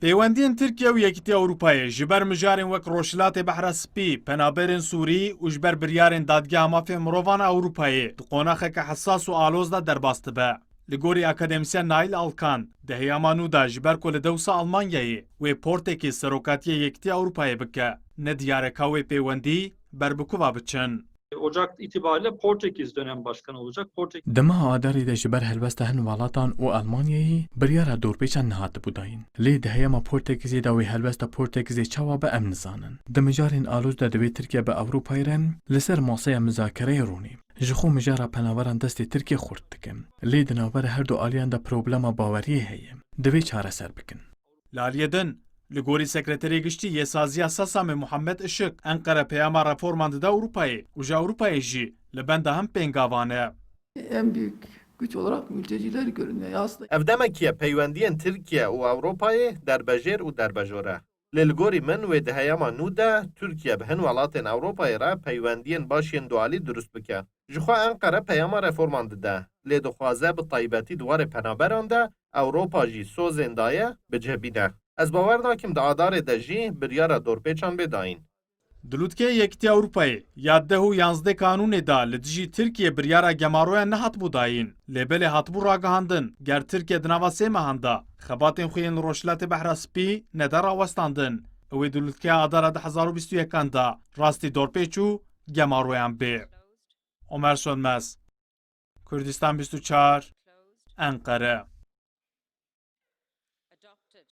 پەیوەندیên Tirkiye û Yekîtiya Ewropayê ji ber mijarên wek Rojhilatê Behra Spî, penaberên Sûrî û ji ber biryarên Dadgeha Mafên Mirovan a Ewropayê di qonaxeke hesas û aloz de derbas dibe. Li gorî akademîsyen Nail Alkan, di heyama nû de ji ber ku li dewsa Almanyayê wê portekê Serokatiya Yekîtiya Ewropayê bike, ne diyareka wê pêwendî ber bi kuva biçin. Ocak itibariyle Portekiz dönem başkanı olacak. Dema adarê de ji ber helbesta hin welatan û Almanyayê biryara dorpêçan nehatibû dayîn. Lê di heyama Portekîzê de wê helbesta Portekîzê çawa be em nizanin. Di mijarên aloz de divê Tirkiye bi Ewropayê re li ser masaya mizakereyê rûnê. Ji xwe mijara penaberan destê Tirkiye xurt dikin. Lê di navber her du aliyan de problema baweriyê heye. Divê çareser bikin. Li aliyê din, li gorî Sekreterê Giştî yê saziya Sesamê Muhammed Işık, Enkere peyama reforman dide Ewropayê û ji Ewropayê jî li benda hem pêngavan e. En büyük güç olarak mülteciler görünüyor. Aslında Ev demekiye peywendiyên Tirkiye û Ewropayê derbejêr û derbejor e. Lê li gorî min wê di heyama nû de Tirkiye bi hin welatên Ewropayê re peywendiyên başên dualî durust bike. Ji xwe Enkere peyama reforman dide. Lê dixwaze bi taybetî duwarê penaberan de Ewropa jî sozên daye bicebîne. Ez bawer nakim di adarê de jî biryara dorpêçan bêdayîn. Di Lûtkeyê Yekîtiya Ewropayê ya 10 û 11 kanûnê da li dijî Tirkiye biryara gemaroyan nehatibû dayîn. Lêbelê hatibû ragihandin ger Tirkiye di nava sê mehan de xebatên xwe yên li Rojhilatê Behra Spî nede rawestandin. Ew ê di Lûtkeya adara 2021 da rastî dorpêç û gemaroyan bê. Ömer Sönmez, Kurdistan 24, Enkere.